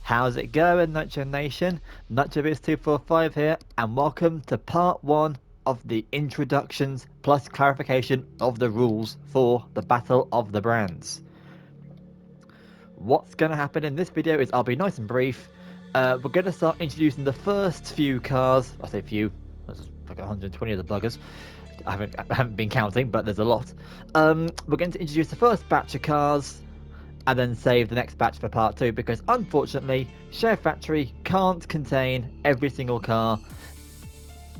How's it going, Nacho Nation? NachoBiz245 here, and welcome to part 1 of the introductions plus clarification of the rules for the Battle of the Brands. What's going to happen in this video is I'll be nice and brief. We're going to start introducing the first few cars. I say few, there's like 120 of the buggers. I haven't been counting, but there's a lot. We're going to introduce the first batch of cars and then save the next batch for part 2, because unfortunately Share Factory can't contain every single car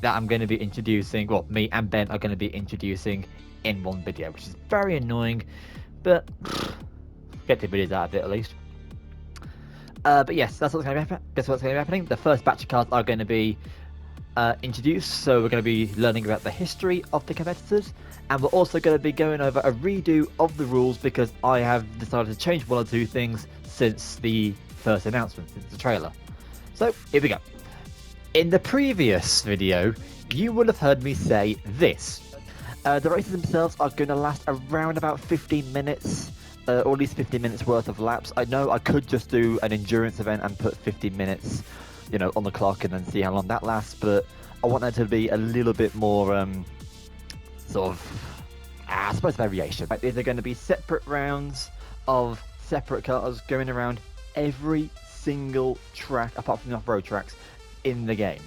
that I'm going to be introducing, well, me and Ben are going to be introducing in one video, which is very annoying, but get 2 videos out of it at least. But yes, that's what's going to be happening. Guess what's going to be happening? The first batch of cars are going to be introduced, so we're going to be learning about the history of the competitors, and we're also going to be going over a redo of the rules because I have decided to change 1 or 2 things since the first announcement, since the trailer. So here we go. In the previous video you would have heard me say this: the races themselves are going to last around about 15 minutes, or at least 15 minutes worth of laps. I know I could just do an endurance event and put 15 minutes, you know, on the clock and then see how long that lasts, but I want that to be a little bit more sort of, I suppose, variation. Right, these are going to be separate rounds of separate cars going around every single track apart from the off-road tracks in the game.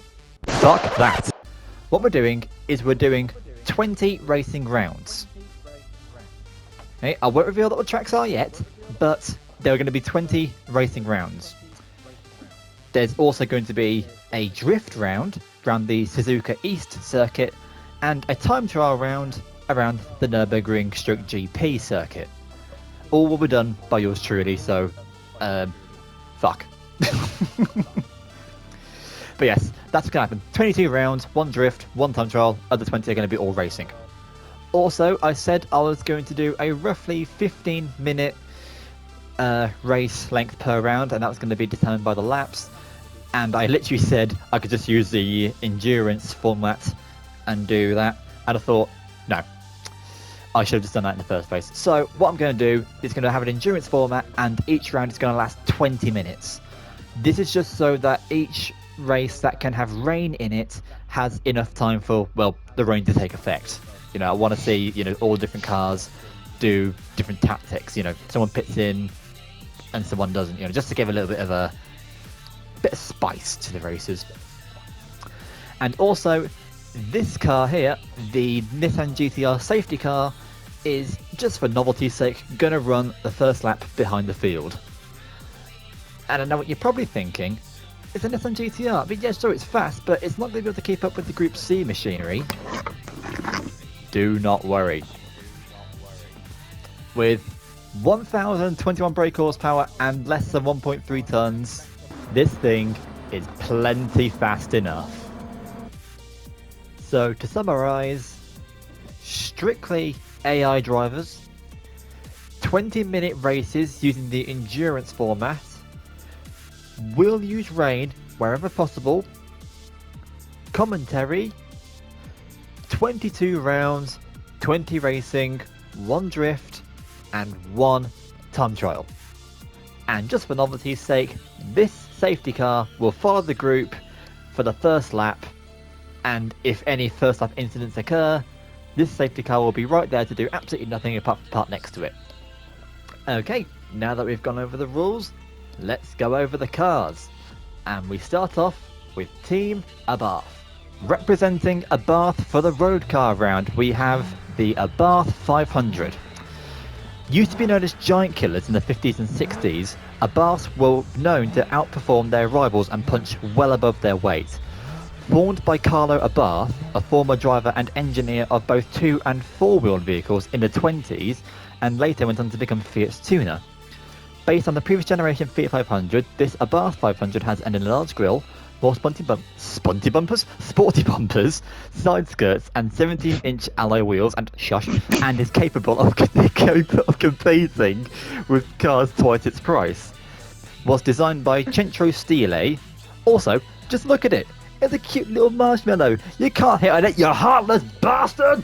Fuck that. What we're doing is we're doing 20 racing rounds. Okay, I won't reveal what the tracks are yet, but there are going to be 20 racing rounds. There's also going to be a drift round around the Suzuka East circuit and a time trial round around the Nürburgring Stroke GP circuit. All will be done by yours truly, so fuck. But yes, that's what's going to happen. 22 rounds, 1 drift, 1 time trial, other 20 are going to be all racing. Also, I said I was going to do a roughly 15-minute race length per round, and that was going to be determined by the laps. And I literally said I could just use the endurance format and do that, and I thought, no, I should have just done that in the first place. So what I'm going to do is going to have an endurance format, and each round is going to last 20 minutes. This is just so that each race that can have rain in it has enough time for, well, the rain to take effect. You know, I want to see, you know, all different cars do different tactics. You know, someone pits in and someone doesn't, you know, just to give a little bit of spice to the races. And also, this car here, the Nissan GTR safety car, is just for novelty's sake going to run the first lap behind the field. And I know what you're probably thinking: it's a Nissan GTR. I mean, yeah, sure, it's fast, but it's not going to be able to keep up with the Group C machinery. Do not worry. With 1,021 brake horsepower and less than 1.3 tons, this thing is plenty fast enough. So to summarise, strictly AI drivers, 20-minute races using the endurance format, will use rain wherever possible, commentary, 22 rounds, 20 racing, 1 drift, and 1 time trial. And just for novelty's sake, this safety car will follow the group for the first lap, and if any first lap incidents occur, this safety car will be right there to do absolutely nothing apart from park next to it. Okay, now that we've gone over the rules, let's go over the cars. And we start off with Team Abarth. Representing Abarth for the road car round, we have the Abarth 500. Used to be known as giant killers in the 50s and 60s, Abarth were known to outperform their rivals and punch well above their weight. Formed by Carlo Abarth, a former driver and engineer of both 2- and 4-wheeled vehicles in the 20s, and later went on to become Fiat's tuner. Based on the previous generation Fiat 500, this Abarth 500 has an enlarged grille, more sporty bumpers, side skirts, and 17-inch alloy wheels, and and is capable of competing with cars twice its price. Was designed by Centro Stile. Also, just look at it. It's a cute little marshmallow. You can't hit on it, you heartless bastard!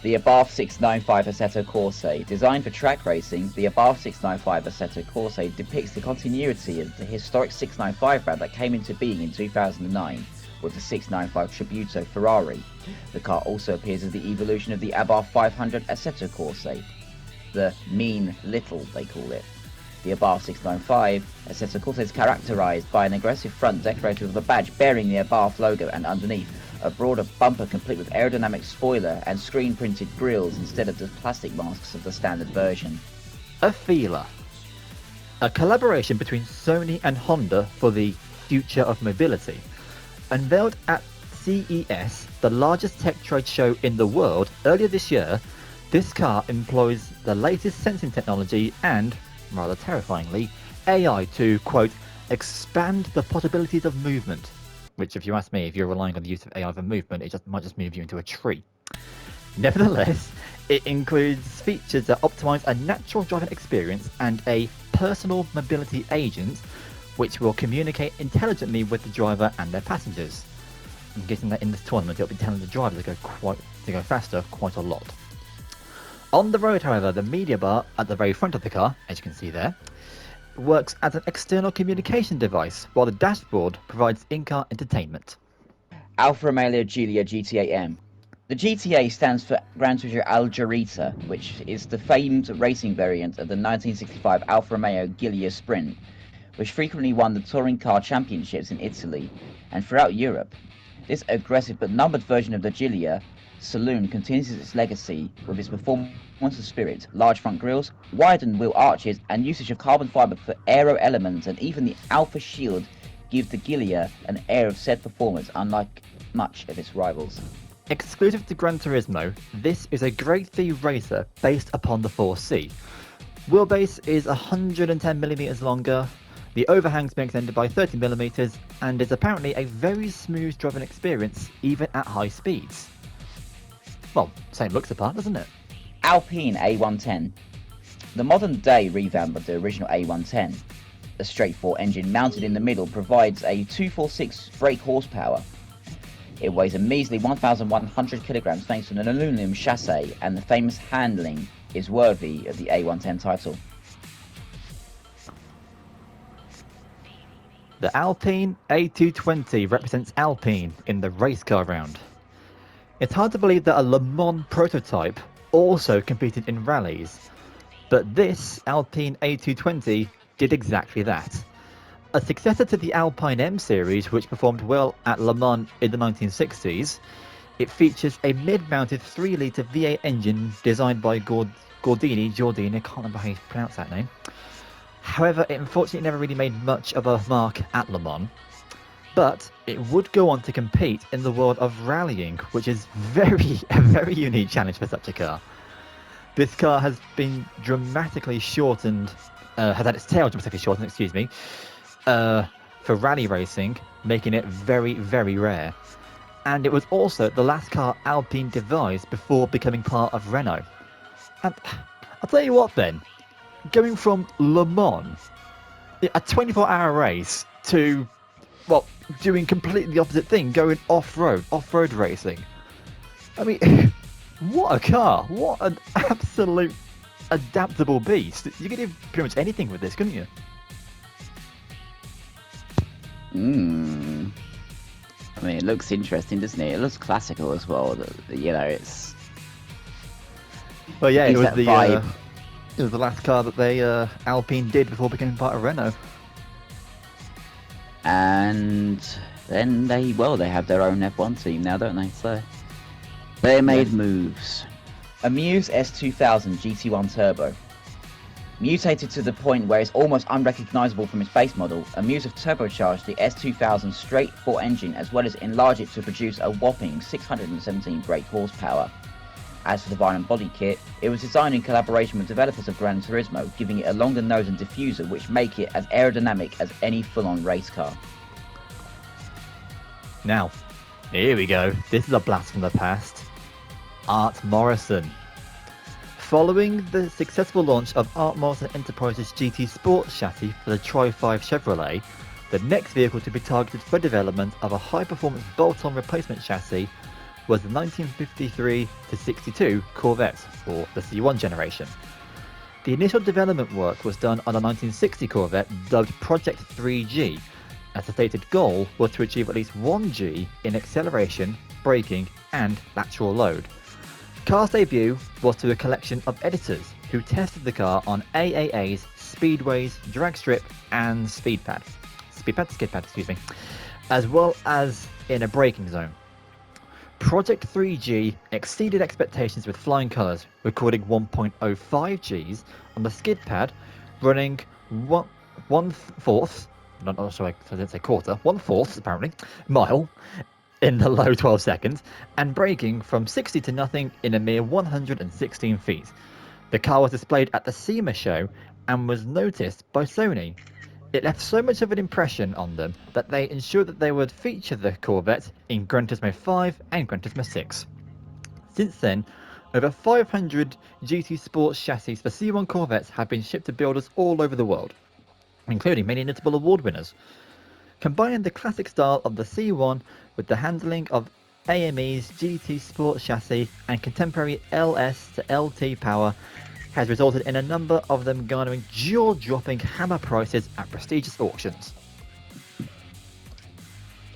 The Abarth 695 Assetto Corsa. Designed for track racing, the Abarth 695 Assetto Corsa depicts the continuity of the historic 695 brand that came into being in 2009 with the 695 Tributo Ferrari. The car also appears as the evolution of the Abarth 500 Assetto Corsa, the mean little they call it. The Abarth 695 Assetto Corsa is characterised by an aggressive front decorated with a badge bearing the Abarth logo, and underneath a broader bumper complete with aerodynamic spoiler and screen printed grills instead of the plastic masks of the standard version. AFEELA, a collaboration between Sony and Honda for the future of mobility. Unveiled at CES, the largest tech trade show in the world, earlier this year, this car employs the latest sensing technology and, rather terrifyingly, AI to, quote, expand the possibilities of movement. Which, if you ask me, if you're relying on the use of AI for movement, it might just move you into a tree. Nevertheless, it includes features that optimize a natural driving experience and a personal mobility agent, which will communicate intelligently with the driver and their passengers. I'm guessing that in this tournament, it'll be telling the driver to go faster quite a lot. On the road, however, the media bar at the very front of the car, as you can see there, works as an external communication device, while the dashboard provides in-car entertainment. Alfa Romeo Giulia GTA-M. The GTA stands for Gran Turismo Algerita, which is the famed racing variant of the 1965 Alfa Romeo Giulia Sprint, which frequently won the touring car championships in Italy and throughout Europe. This aggressive but numbered version of the Giulia saloon continues its legacy with its performance of spirit, large front grille, widened wheel arches, and usage of carbon fibre for aero elements, and even the Alpha Shield gives the Giulia an air of said performance unlike much of its rivals. Exclusive to Gran Turismo, this is a Grade 3 racer based upon the 4C. Wheelbase is 110mm longer, the overhang's been extended by 30mm, and is apparently a very smooth driving experience even at high speeds. Well, same looks apart, doesn't it? Alpine A110. The modern day revamp of the original A110. The straight 4 engine mounted in the middle provides a 246 brake horsepower. It weighs a measly 1,100 kilograms thanks to an aluminum chassis, and the famous handling is worthy of the A110 title. The Alpine A220 represents Alpine in the race car round. It's hard to believe that a Le Mans prototype also competed in rallies, but this Alpine A220 did exactly that. A successor to the Alpine M series, which performed well at Le Mans in the 1960s, it features a mid-mounted 3-litre V8 engine designed by Gordini, I can't remember how you pronounce that name. However, it unfortunately never really made much of a mark at Le Mans, but it would go on to compete in the world of rallying, which is a very unique challenge for such a car. This car has been dramatically shortened, has had its tail dramatically shortened, for rally racing, making it very, very rare. And it was also the last car Alpine devised before becoming part of Renault. And I'll tell you what then, going from Le Mans, a 24-hour race, to, well, doing completely the opposite thing, going off-road racing. I mean, what a car, what an absolute adaptable beast. You could do pretty much anything with this, couldn't you? I mean, it looks interesting, doesn't it? It looks classical as well. You know, it's. Well, yeah, it was the last car that they Alpine did before becoming part of Renault. And then they have their own F1 team now, don't they? So they made moves. Amuse S2000 GT1 Turbo. Mutated to the point where it's almost unrecognisable from its base model, Amuse have turbocharged the S2000 straight 4 engine as well as enlarged it to produce a whopping 617 brake horsepower. As for the violent body kit, it was designed in collaboration with developers of Gran Turismo, giving it a longer nose and diffuser which make it as aerodynamic as any full-on race car. Now, here we go. This is a blast from the past. Art Morrison. Following the successful launch of Art Morrison Enterprises GT Sports chassis for the Tri-5 Chevrolet, the next vehicle to be targeted for development of a high-performance bolt-on replacement chassis was the 1953 to 62 Corvette, or the C1 generation. The initial development work was done on a 1960 Corvette dubbed Project 3G, as the stated goal was to achieve at least 1 G in acceleration, braking, and lateral load. The car's debut was to a collection of editors who tested the car on AAAs, speedways, drag strip, and skid pad, as well as in a braking zone. Project 3G exceeded expectations with flying colours, recording 1.05 Gs on the skid pad, running 1/4, I didn't say quarter, 1/4 apparently, mile in the low 12 seconds, and braking from 60 to nothing in a mere 116 feet. The car was displayed at the SEMA show and was noticed by Sony. It left so much of an impression on them that they ensured that they would feature the Corvette in Gran Turismo 5 and Gran Turismo 6. Since then, over 500 GT Sports chassis for C1 Corvettes have been shipped to builders all over the world, including many notable award winners. Combining the classic style of the C1 with the handling of AME's GT Sports chassis and contemporary LS to LT power has resulted in a number of them garnering jaw-dropping hammer prices at prestigious auctions.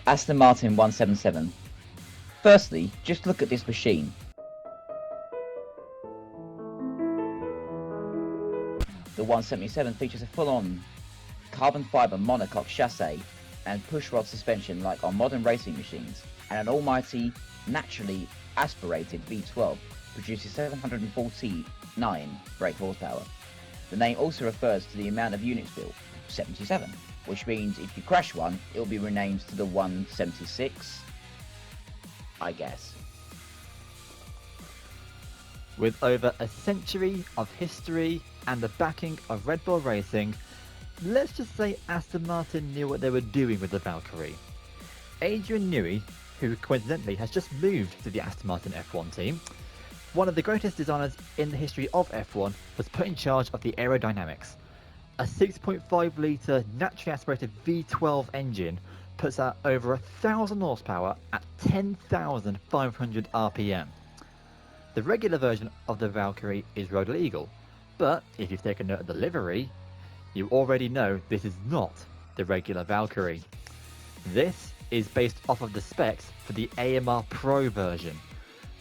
Aston Martin 177. Firstly, just look at this machine. The 177 features a full-on carbon fibre monocoque chassis and push-rod suspension like on modern racing machines, and an almighty, naturally aspirated V12 produces 749 brake horsepower. The name also refers to the amount of units built, 77, which means if you crash one, it will be renamed to the 176, I guess. With over a century of history and the backing of Red Bull Racing, let's just say Aston Martin knew what they were doing with the Valkyrie. Adrian Newey, who coincidentally has just moved to the Aston Martin F1 team, one of the greatest designers in the history of F1, was put in charge of the aerodynamics. A 6.5 litre naturally aspirated V12 engine puts out over 1,000 horsepower at 10,500 RPM. The regular version of the Valkyrie is road legal, but if you've taken note of the livery, you already know this is not the regular Valkyrie. This is based off of the specs for the AMR Pro version,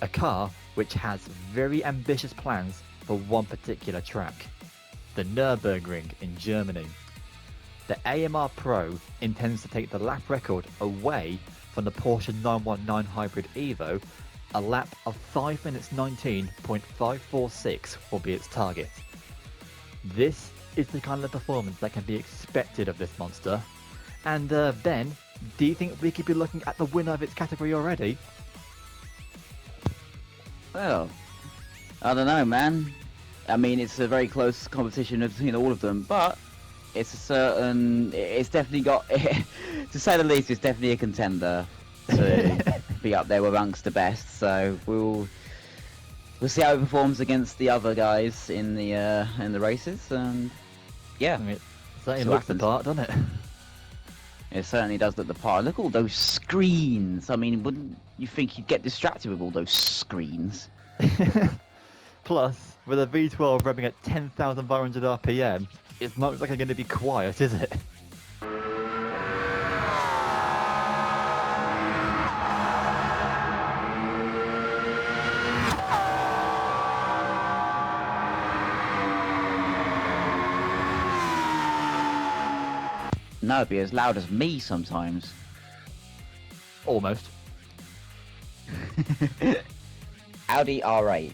a car which has very ambitious plans for one particular track, the Nürburgring in Germany. The AMR Pro intends to take the lap record away from the Porsche 919 Hybrid Evo. A lap of 5 minutes 19.546 will be its target. This is the kind of performance that can be expected of this monster. And Ben, do you think we could be looking at the winner of its category already? Well, I don't know, man. I mean, it's a very close competition between all of them, but it's definitely got, to say the least, it's definitely a contender to be up there amongst the best. So we'll see how it performs against the other guys in the races, and yeah, I mean, it certainly looks the part, doesn't it? It certainly does look the part. Look at all those screens. I mean, wouldn't you think you'd get distracted with all those screens? Plus, with a V12 revving at 10,500 RPM, it's not exactly going to be quiet, is it? No, it'd be as loud as me sometimes. Almost. Audi R8.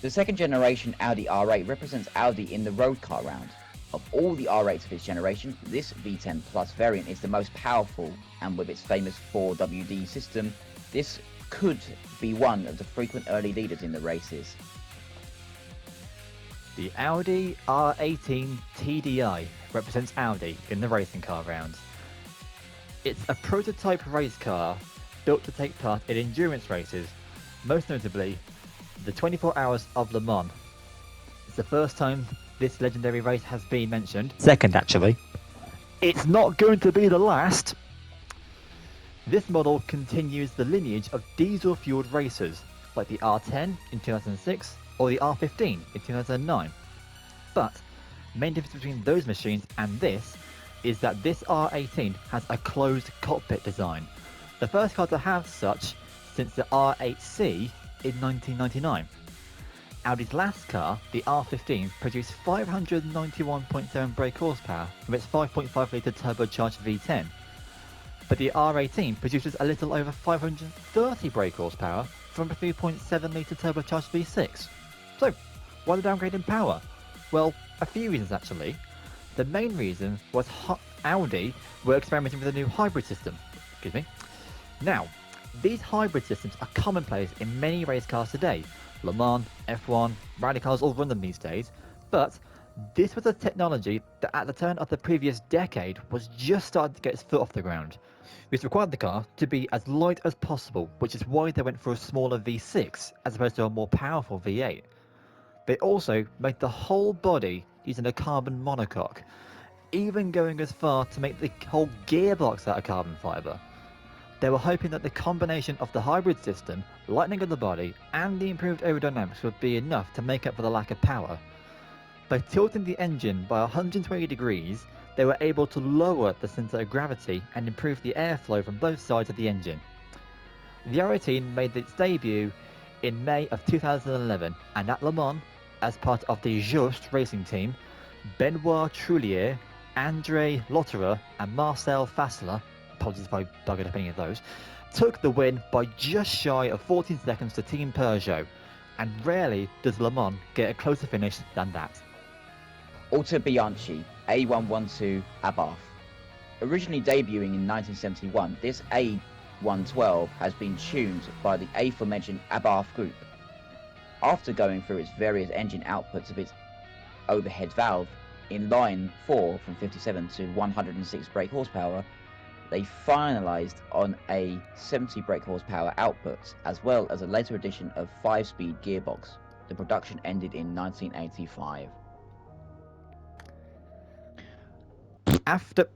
The second generation Audi R8 represents Audi in the road car round. Of all the R8s of its generation, this V10 Plus variant is the most powerful, and with its famous 4WD system, this could be one of the frequent early leaders in the races. The Audi R18 TDI represents Audi in the racing car round. It's a prototype race car built to take part in endurance races, most notably the 24 Hours of Le Mans. It's the first time this legendary race has been mentioned. Second, actually. It's not going to be the last. This model continues the lineage of diesel-fueled racers like the R10 in 2006 or the R15 in 2009. But main difference between those machines and this is that this R18 has a closed cockpit design, the first car to have such since the R8C in 1999. Audi's last car, the R15, produced 591.7 brake horsepower from its 5.5 litre turbocharged V10, but the R18 produces a little over 530 brake horsepower from a 3.7 litre turbocharged V6. So, why the downgrade in power? Well, a few reasons actually. The main reason was Audi were experimenting with a new hybrid system. Excuse me. Now, these hybrid systems are commonplace in many race cars today. Le Mans, F1, rally cars all run them these days, but this was a technology that at the turn of the previous decade was just starting to get its foot off the ground. This required the car to be as light as possible, which is why they went for a smaller V6 as opposed to a more powerful V8. They also made the whole body using a carbon monocoque, even going as far to make the whole gearbox out of carbon fibre. They were hoping that the combination of the hybrid system, lightening of the body, and the improved aerodynamics would be enough to make up for the lack of power. By tilting the engine by 120 degrees, they were able to lower the centre of gravity and improve the airflow from both sides of the engine. The R18 made its debut in May of 2011, and at Le Mans, as part of the Just racing team, Benoit Trullier, André Lotterer, and Marcel Fassler, apologies if I buggered up any of those, took the win by just shy of 14 seconds to Team Peugeot, and rarely does Le Mans get a closer finish than that. Autobianchi A112 Abarth. Originally debuting in 1971, this A112 has been tuned by the aforementioned Abarth group. After going through its various engine outputs of its overhead valve in line 4 from 57 to 106 brake horsepower, they finalised on a 70 brake horsepower output, as well as a later addition of 5-speed gearbox. The production ended in 1985. After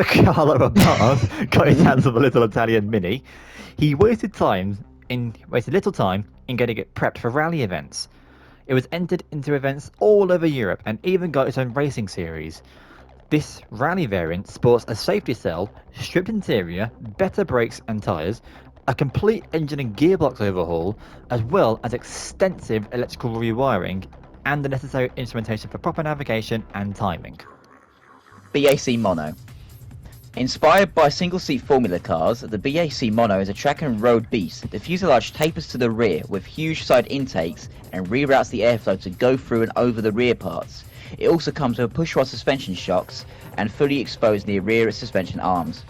Carlo Abarth got his hands on the little Italian Mini, he wasted little time in getting it prepped for rally events. It was entered into events all over Europe and even got its own racing series. This rally variant sports a safety cell, stripped interior, better brakes and tyres, a complete engine and gearbox overhaul, as well as extensive electrical rewiring and the necessary instrumentation for proper navigation and timing. BAC Mono. Inspired by single-seat Formula cars, the BAC Mono is a track and road beast. The fuselage tapers to the rear with huge side intakes and reroutes the airflow to go through and over the rear parts. It also comes with push-rod suspension shocks and fully exposed near rear suspension arms.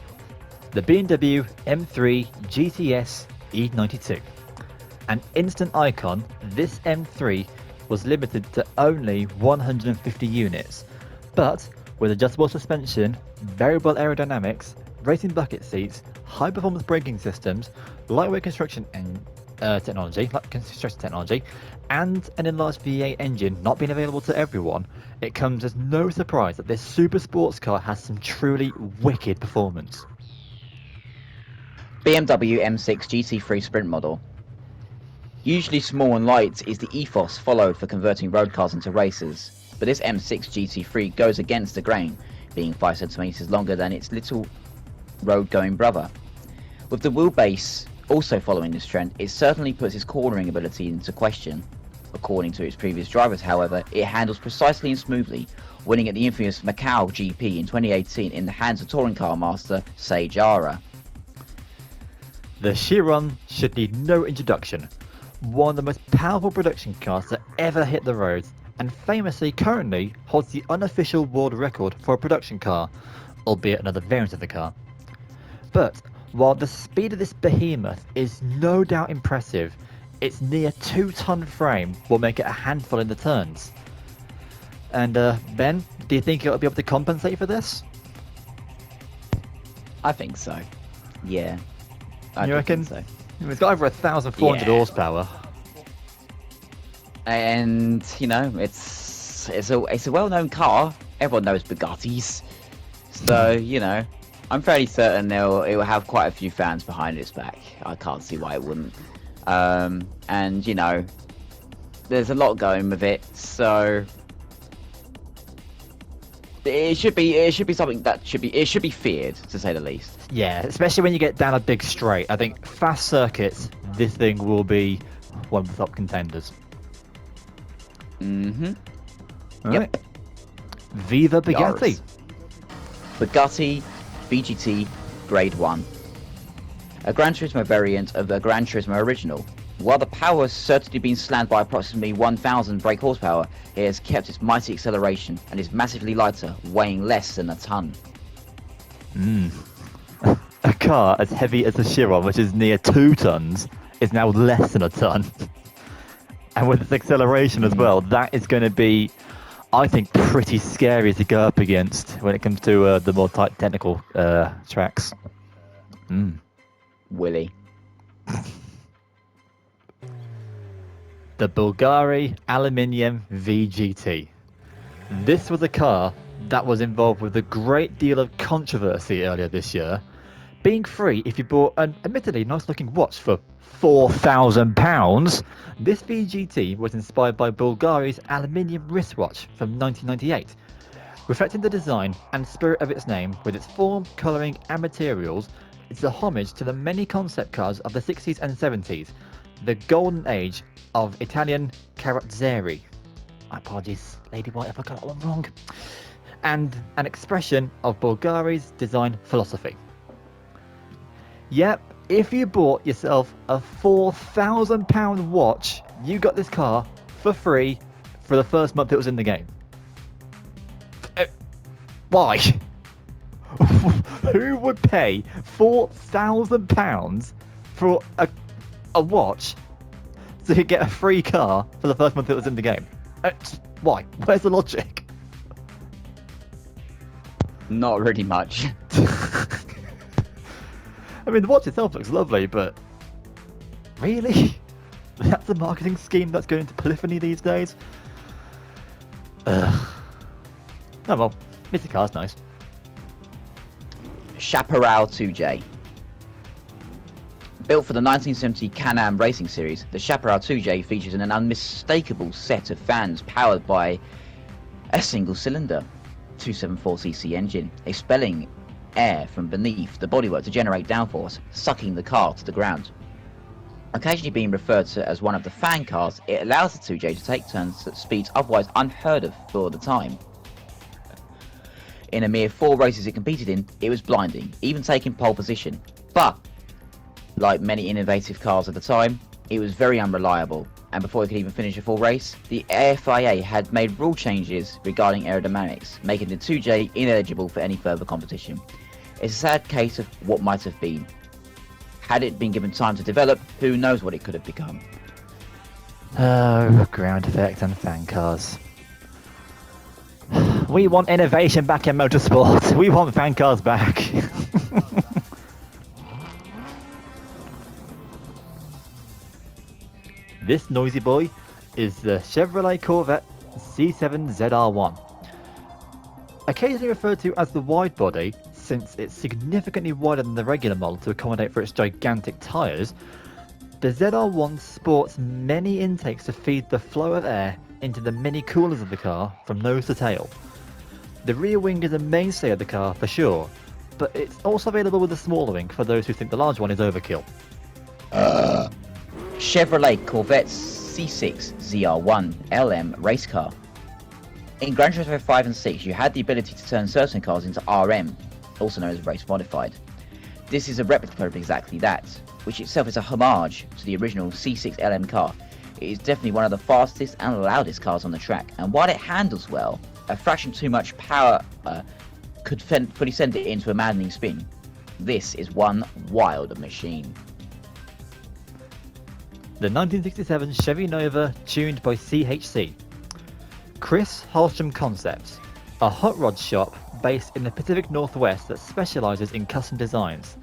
The BMW M3 GTS E92. An instant icon, this M3 was limited to only 150 units, but with adjustable suspension, variable aerodynamics, racing bucket seats, high-performance braking systems, lightweight construction technology, and an enlarged V8 engine not being available to everyone, it comes as no surprise that this super sports car has some truly wicked performance. BMW M6 GT3 Sprint model. Usually small and light is the ethos followed for converting road cars into racers, but this M6 GT3 goes against the grain, being 5 cm longer than its little road-going brother. With the wheelbase also following this trend, it certainly puts its cornering ability into question. According to its previous drivers, however, it handles precisely and smoothly, winning at the infamous Macau GP in 2018 in the hands of touring car master Sage Ara. The Chiron should need no introduction. One of the most powerful production cars to ever hit the roads, and famously currently holds the unofficial world record for a production car, albeit another variant of the car. But while the speed of this behemoth is no doubt impressive, its near 2-ton frame will make it a handful in the turns. And Ben, do you think it'll be able to compensate for this? I think so. Yeah. You reckon? So. It's got over 1,400 horsepower. And you know, it's a well-known car. Everyone knows Bugattis, so you know, I'm fairly certain it will have quite a few fans behind its back. I can't see why it wouldn't. And you know, there's a lot going with it, so it should be something that should be feared, to say the least. Yeah, especially when you get down a big straight. I think fast circuits, this thing will be one of the top contenders. Mm-hmm. All Yep. right. Viva Bugatti. Bugatti VGT Grade 1. A Gran Turismo variant of the Gran Turismo original. While the power has certainly been slammed by approximately 1,000 brake horsepower, it has kept its mighty acceleration and is massively lighter, weighing less than a ton. A car as heavy as the Chiron, which is near 2 tons, is now less than a ton. And with its acceleration as well, that is going to be, I think, pretty scary to go up against when it comes to the more tight technical tracks. Willy. The Bulgari Aluminium VGT. This was a car that was involved with a great deal of controversy earlier this year, being free if you bought an admittedly nice looking watch for £4,000. This VGT was inspired by Bulgari's aluminium wristwatch from 1998. Reflecting the design and spirit of its name with its form, colouring and materials, it's a homage to the many concept cars of the 60s and 70s, the golden age of Italian carrozzeria. My apologies, Lady White, if I got that one wrong. And an expression of Bulgari's design philosophy. Yep, if you bought yourself a £4,000 watch, you got this car for free for the first month it was in the game. Why? Who would pay £4,000 for a watch so you get a free car for the first month it was in the game? Why? Where's the logic? Not really much. I mean, the watch itself looks lovely, but really? That's a marketing scheme that's going into polyphony these days? Oh well, Mr. Car's nice. Chaparral 2J. Built for the 1970 Can-Am racing series, the Chaparral 2J features an unmistakable set of fans powered by a single-cylinder 274cc engine, expelling air from beneath the bodywork to generate downforce, sucking the car to the ground. Occasionally being referred to as one of the fan cars, it allows the 2J to take turns at speeds otherwise unheard of for the time. In a mere 4 races it competed in, it was blinding, even taking pole position. But, like many innovative cars at the time, it was very unreliable, and before it could even finish a full race, the FIA had made rule changes regarding aerodynamics, making the 2J ineligible for any further competition. It's a sad case of what might have been. Had it been given time to develop, who knows what it could have become. Oh, ground effect and fan cars. We want innovation back in motorsport. We want fan cars back. This noisy boy is the Chevrolet Corvette C7 ZR1. Occasionally referred to as the wide body, since it's significantly wider than the regular model to accommodate for its gigantic tyres, the ZR1 sports many intakes to feed the flow of air into the mini coolers of the car from nose to tail. The rear wing is a mainstay of the car for sure, but it's also available with a smaller wing for those who think the large one is overkill. Chevrolet Corvette C6 ZR1 LM race car. In Gran Turismo 5 and 6, you had the ability to turn certain cars into RM, also known as race modified. This is a replica of exactly that, which itself is a homage to the original C6 LM car. It is definitely one of the fastest and loudest cars on the track, and while it handles well, a fraction too much power could fully send it into a maddening spin. This is one wild machine. The 1967 Chevy Nova tuned by CHC. Chris Hallstrom Concepts, a hot rod shop based in the Pacific Northwest that specialises in custom designs.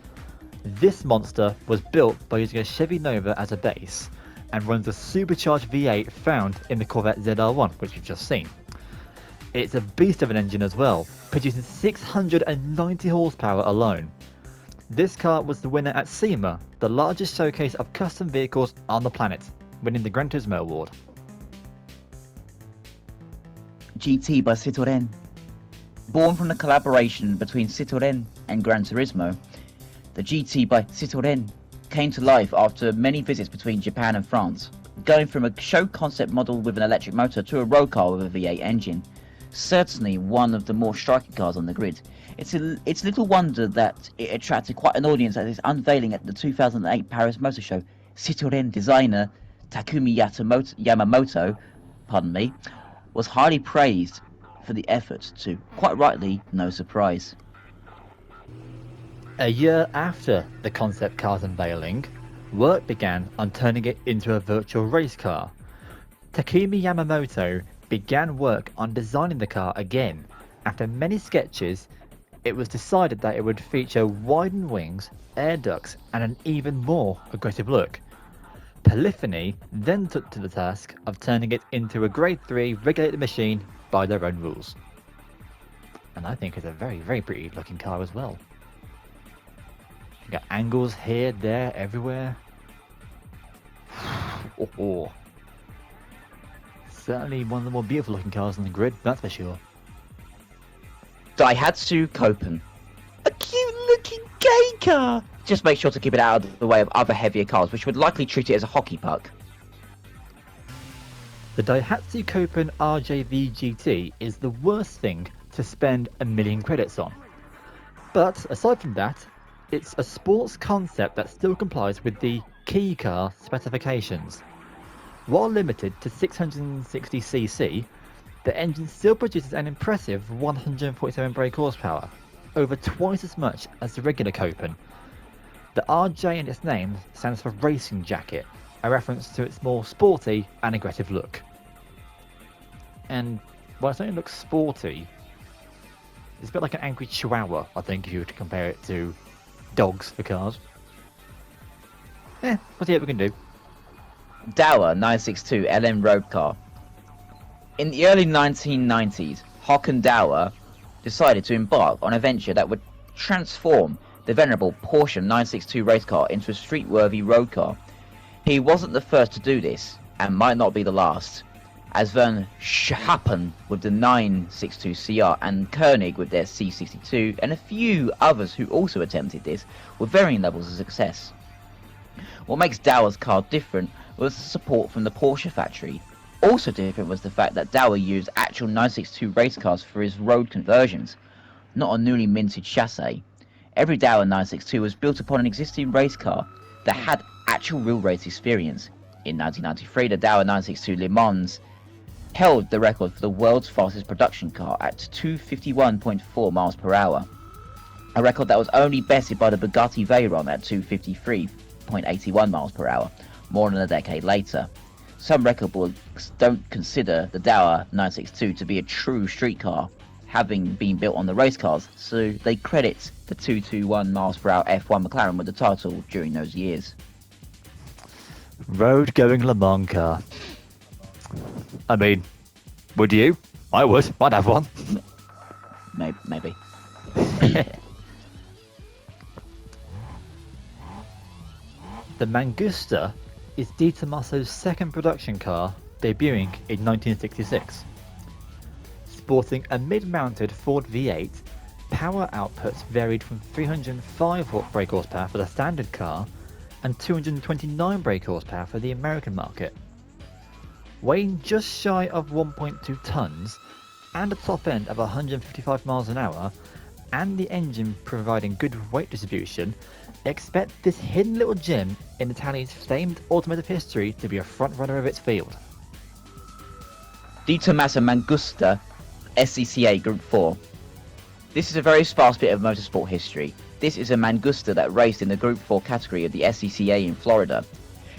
This monster was built by using a Chevy Nova as a base and runs a supercharged V8 found in the Corvette ZR1, which we've just seen. It's a beast of an engine as well, producing 690 horsepower alone. This car was the winner at SEMA, the largest showcase of custom vehicles on the planet, winning the Gran Turismo award. GT by Citroën. Born from the collaboration between Citroën and Gran Turismo, the GT by Citroën came to life after many visits between Japan and France, going from a show concept model with an electric motor to a road car with a V8 engine. Certainly one of the more striking cars on the grid. It's little wonder that it attracted quite an audience at its unveiling at the 2008 Paris Motor Show. Citroën designer Takumi Yamamoto, was highly praised for the effort to, quite rightly, no surprise. A year after the concept car's unveiling, work began on turning it into a virtual race car. Takumi Yamamoto began work on designing the car again. After many sketches, it was decided that it would feature widened wings, air ducts, and an even more aggressive look. Polyphony then took to the task of turning it into a Grade 3 regulated machine by their own rules. And I think it's a very, very pretty looking car as well. You got angles here, there, everywhere. Oh. Certainly one of the more beautiful looking cars on the grid, that's for sure. Daihatsu Copen. A cute looking gay car! Just make sure to keep it out of the way of other heavier cars, which would likely treat it as a hockey puck. The Daihatsu Copen RJV GT is the worst thing to spend $1 million credits on. But aside from that, it's a sports concept that still complies with the key car specifications. While limited to 660cc, the engine still produces an impressive 147 brake horsepower, over twice as much as the regular Copen. The RJ in its name stands for Racing Jacket, a reference to its more sporty and aggressive look. And while something looks sporty, it's a bit like an angry chihuahua, I think, if you were to compare it to dogs for cars. We'll see what we can do. Dauer 962 LM road car. In the early 1990s, Håkan Dauer decided to embark on a venture that would transform the venerable Porsche 962 race car into a street-worthy road car. He wasn't the first to do this, and might not be the last, as Vern Schappen with the 962 CR and Koenig with their C62, and a few others who also attempted this with varying levels of success. What makes Dauer's car different was the support from the Porsche factory. Also different was the fact that Dauer used actual 962 race cars for his road conversions, not a newly minted chassis. Every Dauer 962 was built upon an existing race car that had actual real race experience. In 1993, the Dauer 962 Le Mans held the record for the world's fastest production car at 251.4 miles per hour, a record that was only bested by the Bugatti Veyron at 253.81 miles per hour, more than a decade later. Some record books don't consider the Dauer 962 to be a true street car, having been built on the race cars, so they credit the 221 miles per hour F1 McLaren with the title during those years. Road going Le Mans car. I mean, would you? I would. I'd have one. Maybe. The Mangusta is Di Tomaso's second production car, debuting in 1966. Sporting a mid-mounted Ford V8, power outputs varied from 305 brake horsepower for the standard car and 229 brake horsepower for the American market. Weighing just shy of 1.2 tons and a top end of 155 miles an hour, and the engine providing good weight distribution, expect this hidden little gem in Italian's famed automotive history to be a front-runner of its field. Di Tomaso Mangusta SCCA Group 4. This is a very sparse bit of motorsport history. This is a Mangusta that raced in the Group 4 category of the SCCA in Florida.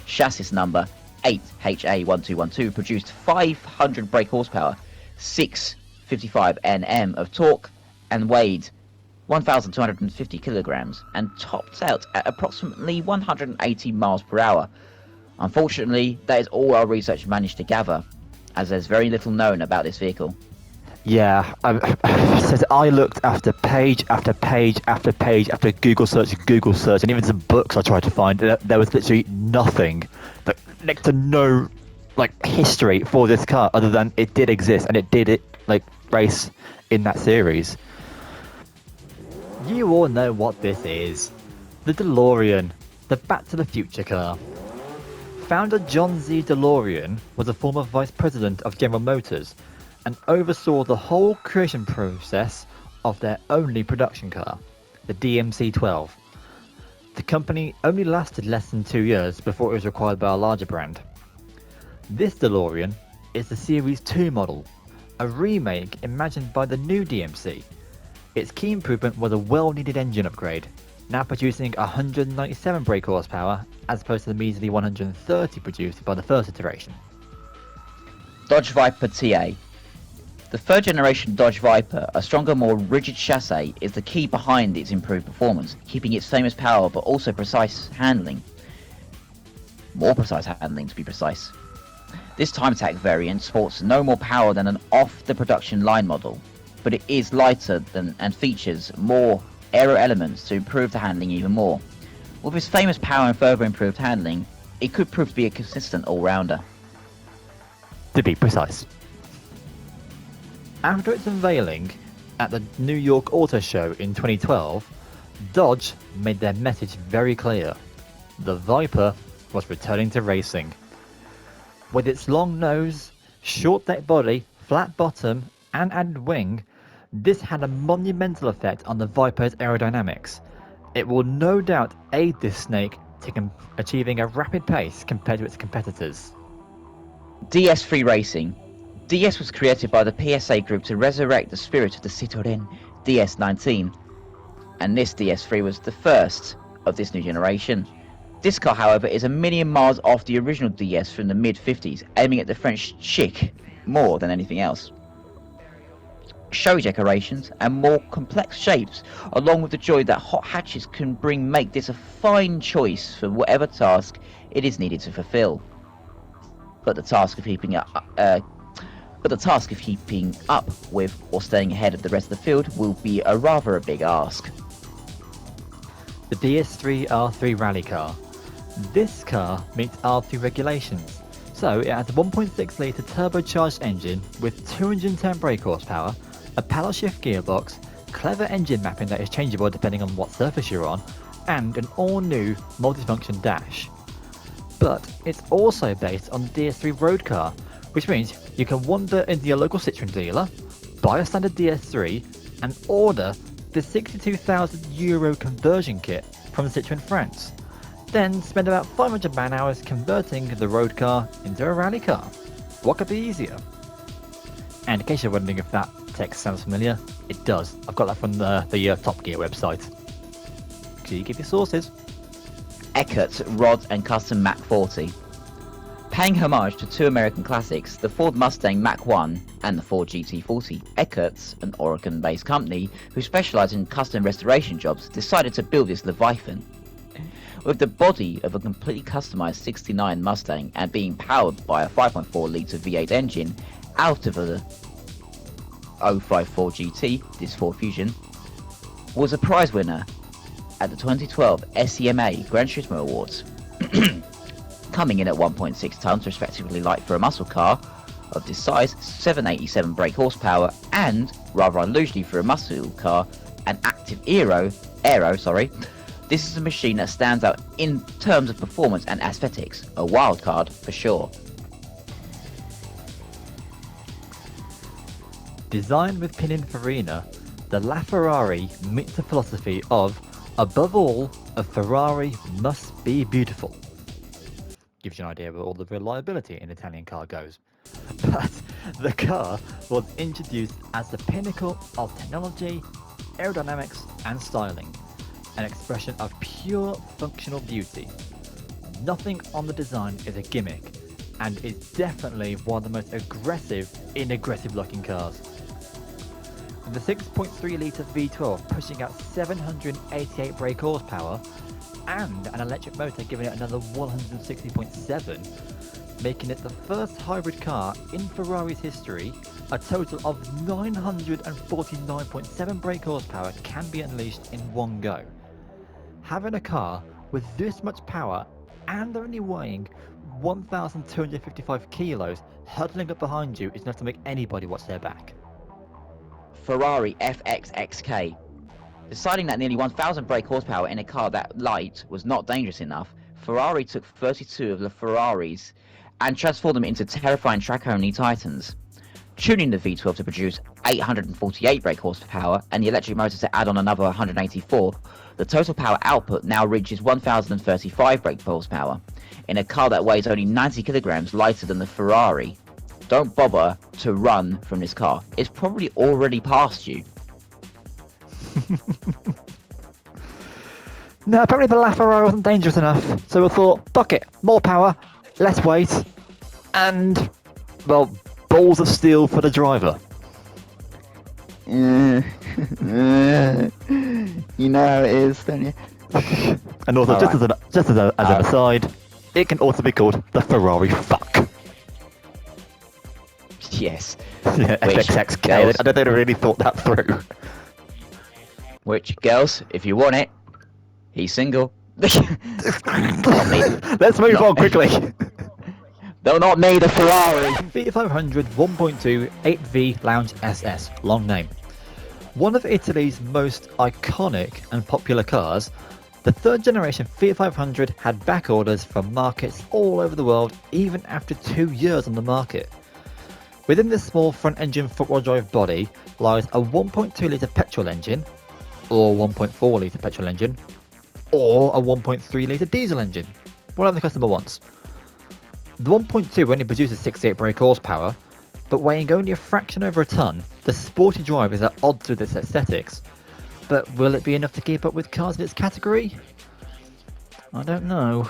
Chassis number 8HA1212 produced 500 brake horsepower, 655 Nm of torque, and weighed 1,250 kilograms, and topped out at approximately 180 miles per hour. Unfortunately, that is all our research managed to gather, as there's very little known about this vehicle. Yeah, says I looked after page after page after page after Google search, and even some books I tried to find. There was literally nothing, like next to no, like history for this car other than it did exist and it did race in that series. You all know what this is: the DeLorean, the Back to the Future car. Founder John Z. DeLorean was a former vice president of General Motors and oversaw the whole creation process of their only production car, the DMC-12. The company only lasted less than 2 years before it was acquired by a larger brand. This DeLorean is the Series 2 model, a remake imagined by the new DMC. Its key improvement was a well-needed engine upgrade, now producing 197 brake horsepower as opposed to the measly 130 produced by the first iteration. Dodge Viper TA. The third generation Dodge Viper, a stronger, more rigid chassis, is the key behind its improved performance, keeping its famous power but also precise handling. More precise handling, to be precise. This time attack variant sports no more power than an off-the-production line model, but it is lighter than and features more aero elements to improve the handling even more. With its famous power and further improved handling, it could prove to be a consistent all-rounder. To be precise. After its unveiling at the New York Auto Show in 2012, Dodge made their message very clear. The Viper was returning to racing. With its long nose, short deck body, flat bottom, and added wing, this had a monumental effect on the Viper's aerodynamics. It will no doubt aid this snake to achieving a rapid pace compared to its competitors. DS3 Racing. DS was created by the PSA group to resurrect the spirit of the Citroën DS19, and this DS3 was the first of this new generation. This car, however, is a million miles off the original DS from the mid-50s, aiming at the French chic more than anything else. Showy decorations and more complex shapes, along with the joy that hot hatches can bring, make this a fine choice for whatever task it is needed to fulfill. But the task of keeping up with or staying ahead of the rest of the field will be rather a big ask. The DS3 R3 rally car. This car meets R3 regulations, so it has a 1.6 litre turbocharged engine with 210 brake horsepower, a paddle shift gearbox, clever engine mapping that is changeable depending on what surface you're on, and an all-new multifunction dash. But it's also based on the DS3 road car, which means you can wander into your local Citroën dealer, buy a standard DS3, and order the €62,000 conversion kit from Citroën France. Then spend about 500 man hours converting the road car into a rally car. What could be easier? And in case you're wondering if that text sounds familiar, it does. I've got that from the Top Gear website. So you give your sources. Eckert Rod and Custom Mach 40. Paying homage to two American classics, the Ford Mustang Mach 1 and the Ford GT40, Eckert, an Oregon-based company who specialised in custom restoration jobs, decided to build this Leviathan. With the body of a completely customised 69 Mustang and being powered by a 5.4 litre V8 engine out of a 054 GT, this Ford Fusion, was a prize winner at the 2012 SEMA Gran Turismo Awards. Coming in at 1.6 tonnes, respectively light for a muscle car of this size, 787 brake horsepower, and, rather unusually for a muscle car, an active aero, this is a machine that stands out in terms of performance and aesthetics, a wild card for sure. Designed with Pininfarina, the LaFerrari meets the philosophy of, above all, a Ferrari must be beautiful. Gives you an idea of all the reliability an Italian car goes. But the car was introduced as the pinnacle of technology, aerodynamics and styling, an expression of pure functional beauty. Nothing on the design is a gimmick, and is definitely one of the most aggressive in aggressive looking cars. With the 6.3 litre V12 pushing out 788 brake horsepower, and an electric motor giving it another 160.7, making it the first hybrid car in Ferrari's history. A total of 949.7 brake horsepower can be unleashed in one go. Having a car with this much power and only weighing 1,255 kilos huddling up behind you is enough to make anybody watch their back. Ferrari FXXK. Deciding that nearly 1,000 brake horsepower in a car that light was not dangerous enough, Ferrari took 32 of the Ferraris and transformed them into terrifying track-only titans. Tuning the V12 to produce 848 brake horsepower and the electric motor to add on another 184, the total power output now reaches 1,035 brake horsepower, in a car that weighs only 90 kilograms lighter than the Ferrari. Don't bother to run from this car, it's probably already past you. No, apparently the LaFerrari wasn't dangerous enough, so we thought, fuck it, more power, less weight, and, well, balls of steel for the driver. You know how it is, don't you? And also, All just right. as an aside, it can also be called the Ferrari fuck. Yes. Yeah, Which FXXK, girls- I don't think they really thought that through. Which, girls, if you want it, he's single. Let's move on quickly. No, not me, the Ferrari. Fiat 500 1.2 8V Lounge SS, long name. One of Italy's most iconic and popular cars, the third generation Fiat 500 had back orders from markets all over the world even after 2 years on the market. Within this small front-engine four-wheel drive body lies a 1.2 litre petrol engine, or 1.4 litre petrol engine, or a 1.3 litre diesel engine, whatever the customer wants. The 1.2 only produces 68 brake horsepower, but weighing only a fraction over a tonne, the sporty drive is at odds with its aesthetics. But will it be enough to keep up with cars in its category? I don't know.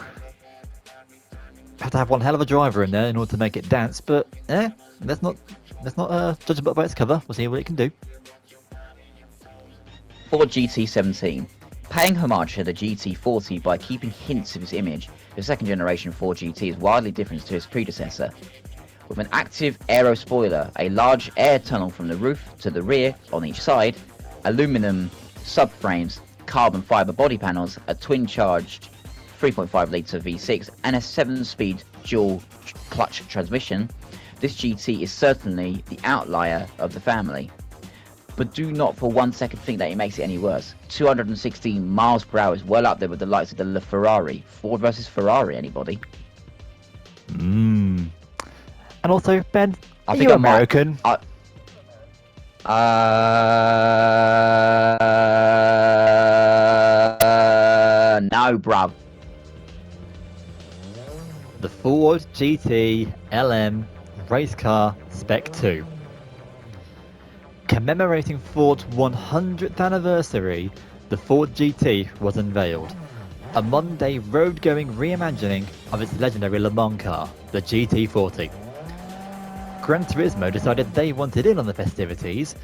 Have to have one hell of a driver in there in order to make it dance, but let's not judge a book by its cover. We'll see what it can do. Ford GT17. Paying homage to the GT40 by keeping hints of its image, the second generation Ford GT is wildly different to its predecessor. With an active aero spoiler, a large air tunnel from the roof to the rear on each side, aluminum subframes, carbon fibre body panels, a twin-charged 3.5 litre V6 and a 7-speed dual clutch transmission, this GT is certainly the outlier of the family. But do not for 1 second think that it makes it any worse. 216 miles per hour is well up there with the likes of the LaFerrari. Ford versus Ferrari, anybody? And also, Ben, I are think you I might- American? No, bruv. The Ford GT LM Race Car Spec 2. Commemorating Ford's 100th anniversary, the Ford GT was unveiled. A modern-day road-going reimagining of its legendary Le Mans car, the GT40. Gran Turismo decided they wanted in on the festivities,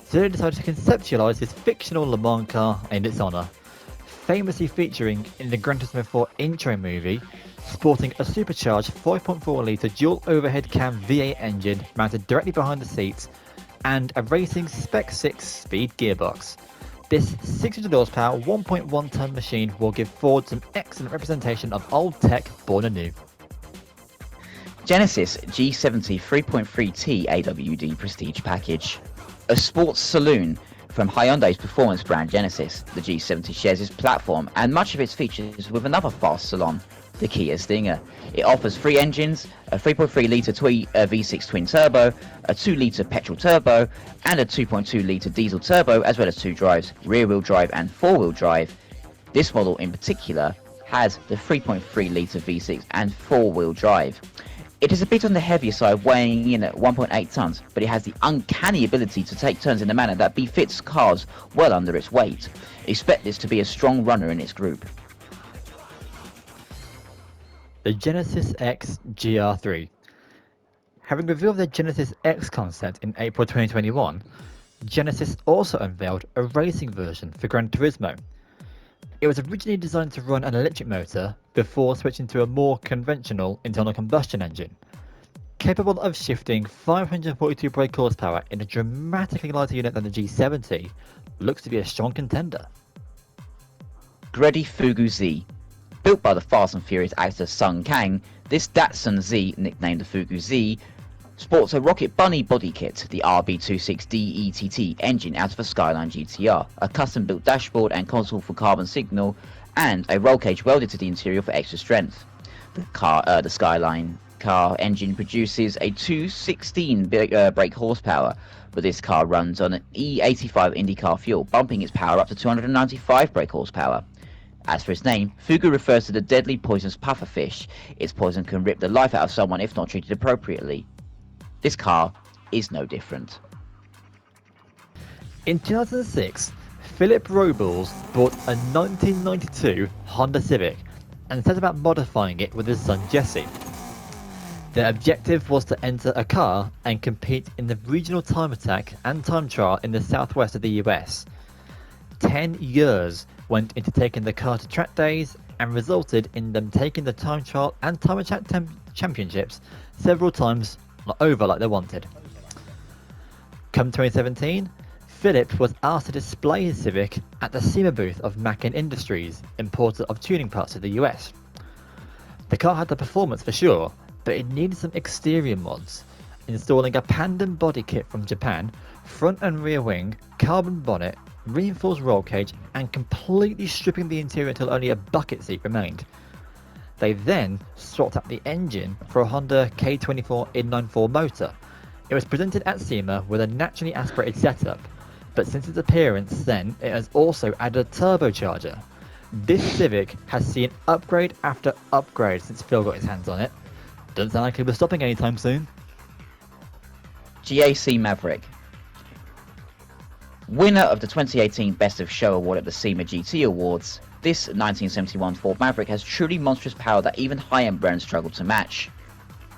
so they decided to conceptualize this fictional Le Mans car in its honor, famously featuring in the Gran Turismo 4 intro movie, sporting a supercharged 5.4 litre dual overhead cam V8 engine mounted directly behind the seats, and a racing Spec 6 speed gearbox. This 600 horsepower 1.1 tonne machine will give Ford some excellent representation of old tech born anew. Genesis G70 3.3T AWD Prestige Package. A sports saloon from Hyundai's performance brand Genesis, the G70 shares its platform and much of its features with another fast salon, the Kia Stinger. It offers 3 engines, a 3.3 litre V6 twin turbo, a 2 litre petrol turbo, and a 2.2 litre diesel turbo, as well as 2 drives, rear wheel drive and 4-wheel drive. This model in particular has the 3.3 litre V6 and 4-wheel drive. It is a bit on the heavier side, weighing in at 1.8 tonnes, but it has the uncanny ability to take turns in a manner that befits cars well under its weight. Expect this to be a strong runner in its group. The Genesis X GR3. Having revealed the Genesis X concept in April 2021, Genesis also unveiled a racing version for Gran Turismo. It was originally designed to run an electric motor before switching to a more conventional internal combustion engine. Capable of shifting 542 brake horsepower in a dramatically lighter unit than the G70, looks to be a strong contender. GReddy Fugu Z. Built by the Fast and Furious actor Sung Kang, this Datsun Z, nicknamed the Fugu Z, sports a Rocket Bunny body kit, the RB26DETT engine out of a Skyline GTR, a custom-built dashboard and console for carbon signal, and a roll cage welded to the interior for extra strength. The Skyline car engine produces a 216 brake horsepower, but this car runs on an E85 IndyCar fuel, bumping its power up to 295 brake horsepower. As for its name, Fugu refers to the deadly poisonous pufferfish. Its poison can rip the life out of someone if not treated appropriately. This car is no different. In 2006, Philip Robles bought a 1992 Honda Civic and set about modifying it with his son Jesse. Their objective was to enter a car and compete in the regional time attack and time trial in the southwest of the US. 10 years went into taking the car to track days and resulted in them taking the time trial and time attack championships several times over like they wanted. Come 2017, Philip was asked to display his Civic at the SEMA booth of Mackin Industries, importer of tuning parts to the US. The car had the performance for sure, but it needed some exterior mods, installing a Pandan body kit from Japan, front and rear wing, carbon bonnet, reinforced roll cage, and completely stripping the interior until only a bucket seat remained. They then swapped out the engine for a Honda K24 inline-4 motor. It was presented at SEMA with a naturally aspirated setup, but since its appearance then, it has also added a turbocharger. This Civic has seen upgrade after upgrade since Phil got his hands on it. Doesn't sound like it was stopping anytime soon. GAC Maverick. Winner of the 2018 Best of Show award at the SEMA GT Awards, this 1971 Ford Maverick has truly monstrous power that even high-end brands struggle to match.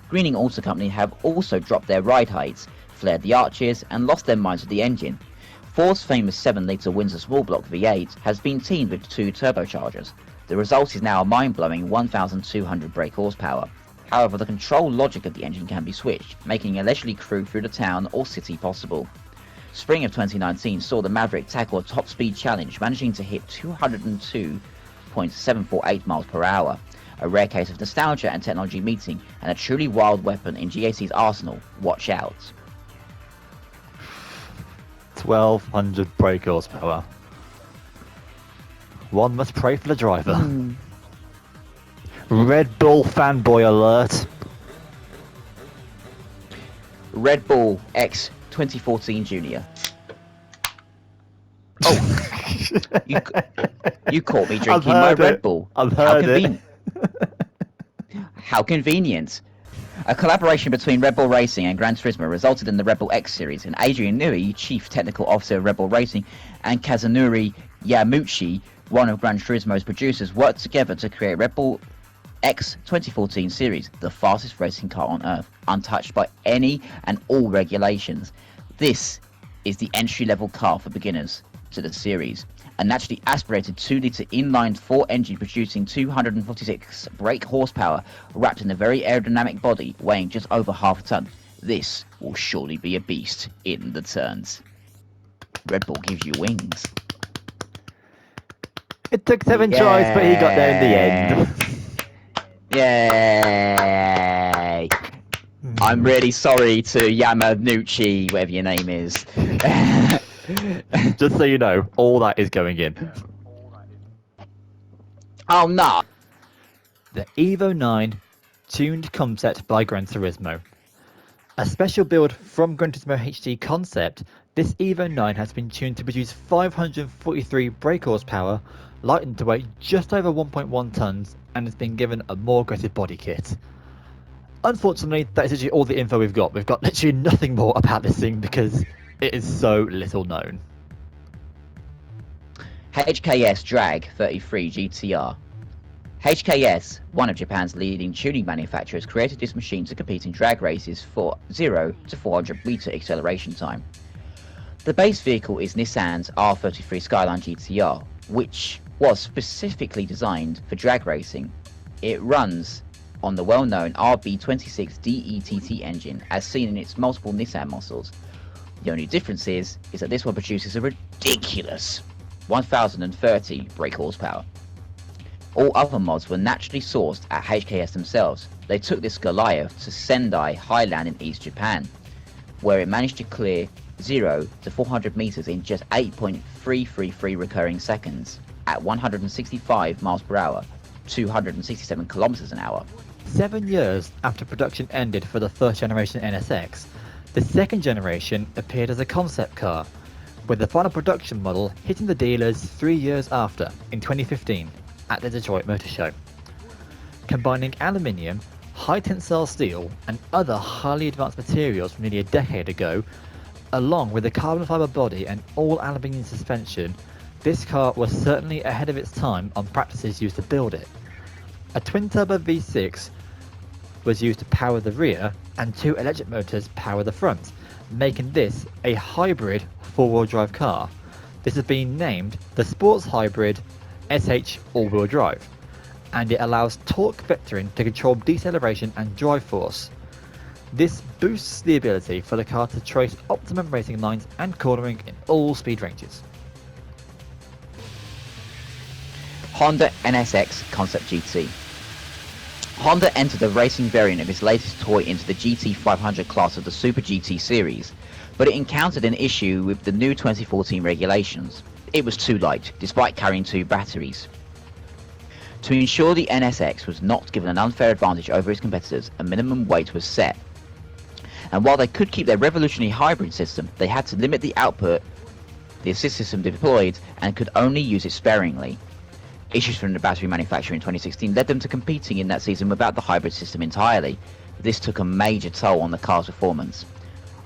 Greening Auto Company have also dropped their ride heights, flared the arches, and lost their minds with the engine. Ford's famous 7-litre Windsor small block V8 has been teamed with 2 turbochargers. The result is now a mind-blowing 1,200 brake horsepower. However, the control logic of the engine can be switched, making a leisurely cruise through the town or city possible. Spring of 2019 saw the Maverick tackle a top speed challenge, managing to hit 202.748 miles per hour. A rare case of nostalgia and technology meeting, and a truly wild weapon in GAC's arsenal. Watch out. 1,200 brake horsepower. One must pray for the driver. Red Bull fanboy alert. Red Bull X 2014 Junior. Oh, you caught me drinking my Red Bull. I've heard it. How convenient. A collaboration between Red Bull Racing and Gran Turismo resulted in the Red Bull X series, and Adrian Newey, Chief Technical Officer of Red Bull Racing, and Kazunori Yamuchi, one of Gran Turismo's producers, worked together to create Red Bull X 2014 series, the fastest racing car on earth, untouched by any and all regulations. This is the entry-level car for beginners to the series. A naturally aspirated 2-litre inline-4 engine producing 246 brake horsepower, wrapped in a very aerodynamic body weighing just over half a ton. This will surely be a beast in the turns. Red Bull gives you wings. It took 7 tries, but he got there in the end. Yay! I'm really sorry to Yamanuchi, whatever your name is. Just so you know, all that is going in. Oh no! The Evo 9 tuned concept by Gran Turismo. A special build from Gran Turismo HD concept, this Evo 9 has been tuned to produce 543 brake horsepower, lightened to weigh just over 1.1 tons, and has been given a more aggressive body kit. Unfortunately, that is literally all the info we've got. We've got literally nothing more about this thing because it is so little known. HKS Drag 33 GTR. HKS, one of Japan's leading tuning manufacturers, created this machine to compete in drag races for 0 to 400 meter acceleration time. The base vehicle is Nissan's R33 Skyline GTR, which was specifically designed for drag racing. It runs on the well-known RB26 DETT engine as seen in its multiple Nissan muscles. The only difference is that this one produces a ridiculous 1030 brake horsepower. All other mods were naturally sourced at HKS themselves. They took this Goliath to Sendai Highland in East Japan, where it managed to clear 0 to 400 meters in just 8.333 recurring seconds at 165 miles per hour, 267 kilometers an hour. 7 years after production ended for the first generation NSX, the second generation appeared as a concept car, with the final production model hitting the dealers 3 years after, in 2015, at the Detroit Motor Show. Combining aluminium, high tensile steel and other highly advanced materials from nearly a decade ago, along with a carbon fibre body and all aluminium suspension, this car was certainly ahead of its time on practices used to build it. A twin-turbo V6 was used to power the rear and 2 electric motors power the front, making this a hybrid four-wheel drive car. This has been named the Sports Hybrid SH all-wheel drive, and it allows torque vectoring to control deceleration and drive force. This boosts the ability for the car to trace optimum racing lines and cornering in all speed ranges. Honda NSX Concept GT. Honda entered the racing variant of its latest toy into the GT500 class of the Super GT series, but it encountered an issue with the new 2014 regulations. It was too light, despite carrying 2 batteries. To ensure the NSX was not given an unfair advantage over its competitors, a minimum weight was set. And while they could keep their revolutionary hybrid system, they had to limit the output the assist system deployed and could only use it sparingly. Issues from the battery manufacturer in 2016 led them to competing in that season without the hybrid system entirely. This took a major toll on the car's performance.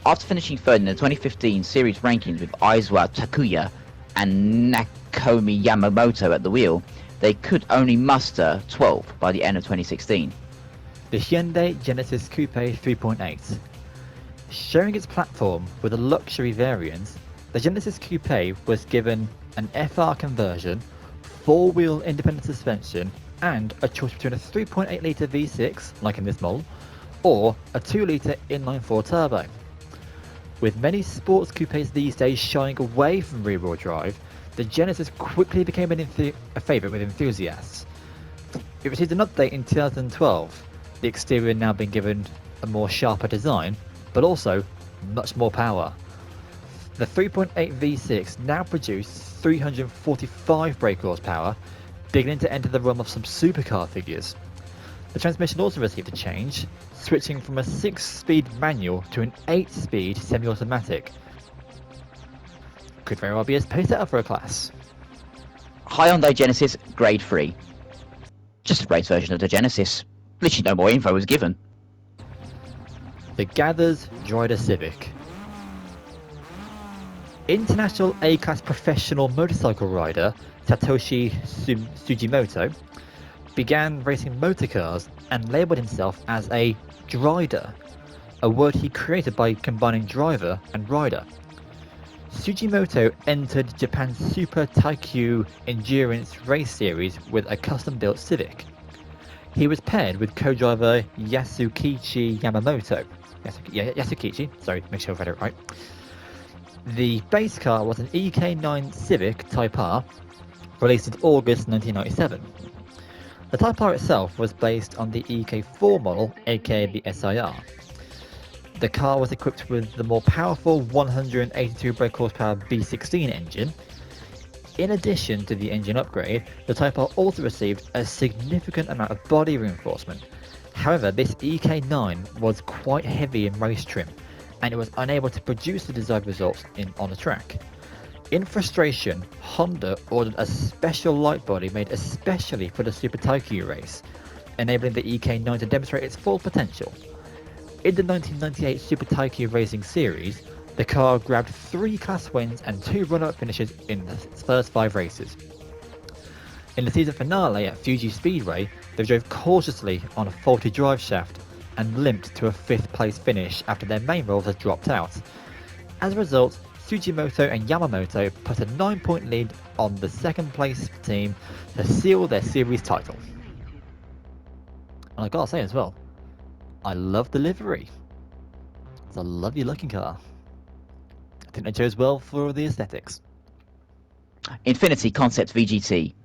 After finishing third in the 2015 series rankings with Aizawa Takuya and Nakomi Yamamoto at the wheel, they could only muster 12th by the end of 2016. The Hyundai Genesis Coupe 3.8. Sharing its platform with a luxury variant, the Genesis Coupe was given an FR conversion, 4-wheel independent suspension, and a choice between a 3.8 litre V6, like in this model, or a 2 litre inline-4 turbo. With many sports coupes these days shying away from rear-wheel drive, the Genesis quickly became a favourite with enthusiasts. It received an update in 2012, the exterior now being given a more sharper design, but also much more power. The 3.8 V6 now produced 345 brake horsepower, beginning to enter the realm of some supercar figures. The transmission also received a change, switching from a 6-speed manual to an 8-speed semi-automatic. Could very well be a pace setter for a class. Hyundai Genesis Grade 3. Just a race version of the Genesis. Literally no more info was given. The Gathers Droider Civic. International A-class professional motorcycle rider Satoshi Sugimoto began racing motorcars and labelled himself as a drider, a word he created by combining driver and rider. Sugimoto entered Japan's Super Taikyu Endurance Race Series with a custom-built Civic. He was paired with co-driver Yasukichi Yamamoto. Yasukichi, sorry, make sure I've read it right. The base car was an EK9 Civic Type R, released in August 1997. The Type R itself was based on the EK4 model, aka the SIR. The car was equipped with the more powerful 182 brake horsepower B16 engine. In addition to the engine upgrade, the Type R also received a significant amount of body reinforcement. However, this EK9 was quite heavy in race trim, and it was unable to produce the desired results on the track. In frustration, Honda ordered a special light body made especially for the Super Taikyu race, enabling the EK9 to demonstrate its full potential. In the 1998 Super Taikyu Racing Series, the car grabbed 3 class wins and 2 run-up finishes in its first 5 races. In the season finale at Fuji Speedway, they drove cautiously on a faulty drive shaft and limped to a 5th place finish after their main rollers had dropped out. As a result, Tsujimoto and Yamamoto put a 9-point lead on the second place team to seal their series title. And I gotta say as well, I love the livery. It's a lovely looking car. I think they chose well for the aesthetics. Infiniti Concept VGT.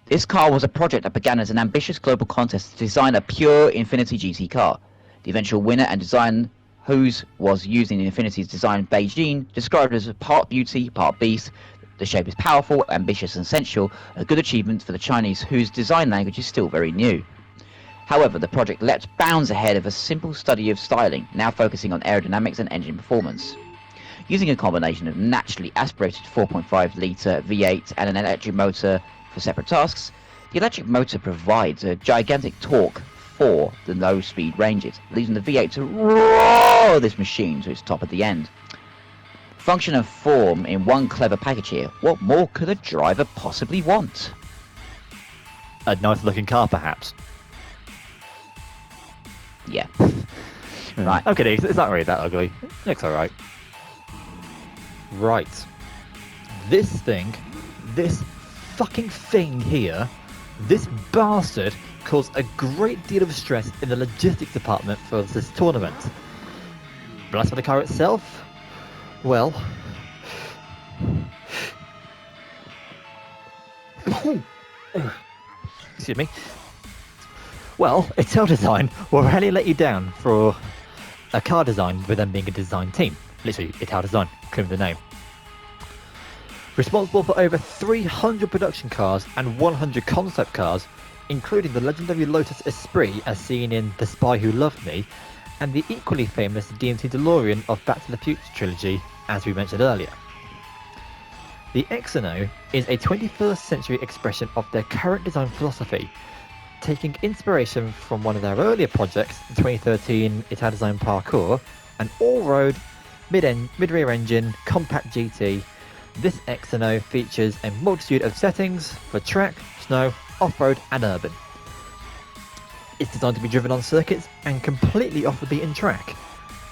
This car was a project that began as an ambitious global contest to design a pure Infiniti GT car. The eventual winner and design whose was used in Infiniti's design Beijing, described as part beauty, part beast. The shape is powerful, ambitious and sensual, a good achievement for the Chinese whose design language is still very new. However, the project leapt bounds ahead of a simple study of styling, now focusing on aerodynamics and engine performance. Using a combination of naturally aspirated 4.5-litre V8 and an electric motor for separate tasks, the electric motor provides a gigantic torque for the low speed ranges, leaving the V8 to roar this machine to its top at the end. Function and form in one clever package here. What more could a driver possibly want? A nice looking car, perhaps. Yeah. Right. Okay, it's not really that ugly. Looks alright. Right. This fucking thing here, this bastard caused a great deal of stress in the logistics department for this tournament. But as for the car itself, well... Excuse me. Well, Italdesign will rarely let you down for a car design with them being a design team. Literally, Italdesign, claim the name. Responsible for over 300 production cars and 100 concept cars, including the legendary Lotus Esprit as seen in The Spy Who Loved Me, and the equally famous DMT DeLorean of Back to the Future trilogy, as we mentioned earlier. The Exyno is a 21st century expression of their current design philosophy, taking inspiration from one of their earlier projects, the 2013 Italdesign Parcours, an all-road, mid-rear engine, compact GT. This Exyno features a multitude of settings for track, snow, off-road and urban. It's designed to be driven on circuits and completely off the beaten track.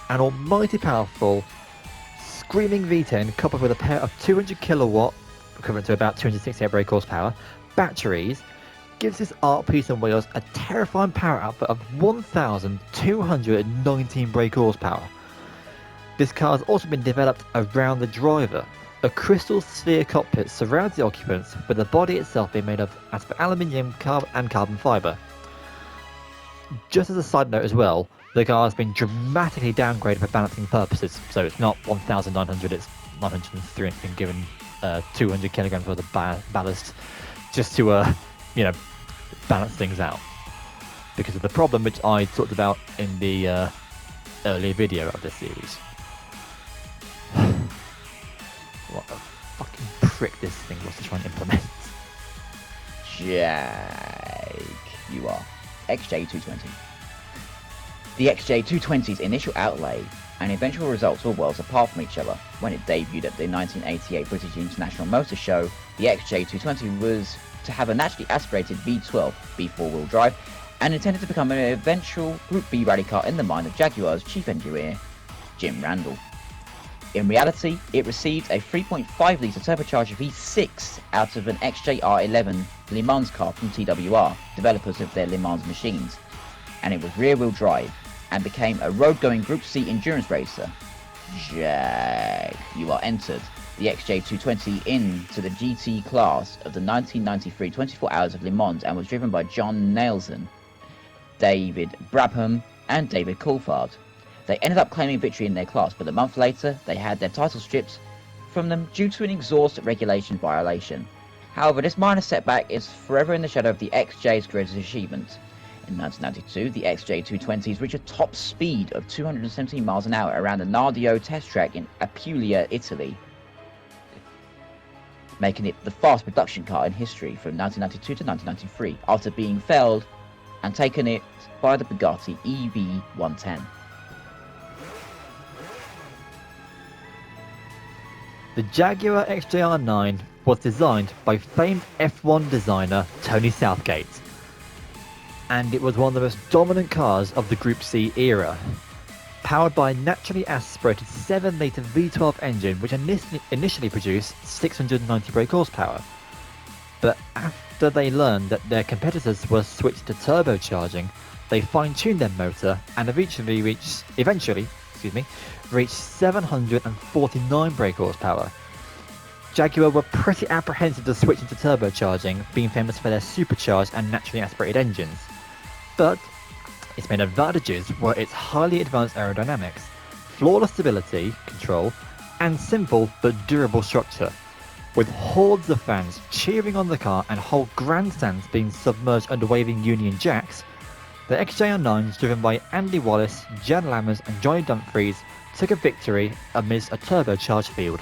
An almighty powerful, screaming V10 coupled with a pair of 200 kilowatt, equivalent to about 268 brake horsepower, batteries, gives this art piece on wheels a terrifying power output of 1,219 brake horsepower. This car has also been developed around the driver. A crystal sphere cockpit surrounds the occupants, with the body itself being made of aluminium and carbon fibre. Just as a side note as well, the car has been dramatically downgraded for balancing purposes, so it's not 1,900, it's 903, and been given 200 kilograms worth of ballast just to, balance things out. Because of the problem which I talked about in the earlier video of this series. What a fucking prick this thing was to try and implement. You are. XJ220. The XJ220's initial outlay and eventual results were worlds apart from each other. When it debuted at the 1988 British International Motor Show, the XJ220 was to have a naturally aspirated V12, B4 wheel drive, and intended to become an eventual Group B rally car in the mind of Jaguar's chief engineer, Jim Randall. In reality, it received a 3.5-litre turbocharged V6 out of an XJR11 Le Mans car from TWR, developers of their Le Mans machines, and it was rear-wheel drive, and became a road-going Group C endurance racer. You are entered the XJ220 into the GT class of the 1993 24 Hours of Le Mans and was driven by John Nielsen, David Brabham and David Coulthard. They ended up claiming victory in their class, but a month later they had their title stripped from them due to an exhaust regulation violation. However, this minor setback is forever in the shadow of the XJ's greatest achievement. In 1992, the XJ220s reached a top speed of 217 miles an hour around the Nardio test track in Apulia, Italy, making it the fastest production car in history from 1992 to 1993, after being felled and taken it by the Bugatti EV110. The Jaguar XJR9 was designed by famed F1 designer Tony Southgate, and it was one of the most dominant cars of the Group C era. powered by a naturally aspirated 7-litre V12 engine which initially produced 690 brake horsepower. But after they learned that their competitors were switched to turbocharging, they fine-tuned their motor and eventually reached 749 brake horsepower. Jaguar were pretty apprehensive to switch into turbocharging, being famous for their supercharged and naturally aspirated engines. But its main advantages were its highly advanced aerodynamics, flawless stability control, and simple but durable structure. With hordes of fans cheering on the car and whole grandstands being submerged under waving Union Jacks, the XJ09s, driven by Andy Wallace, Jan Lammers and Johnny Dumfries, took a victory amidst a turbocharged field.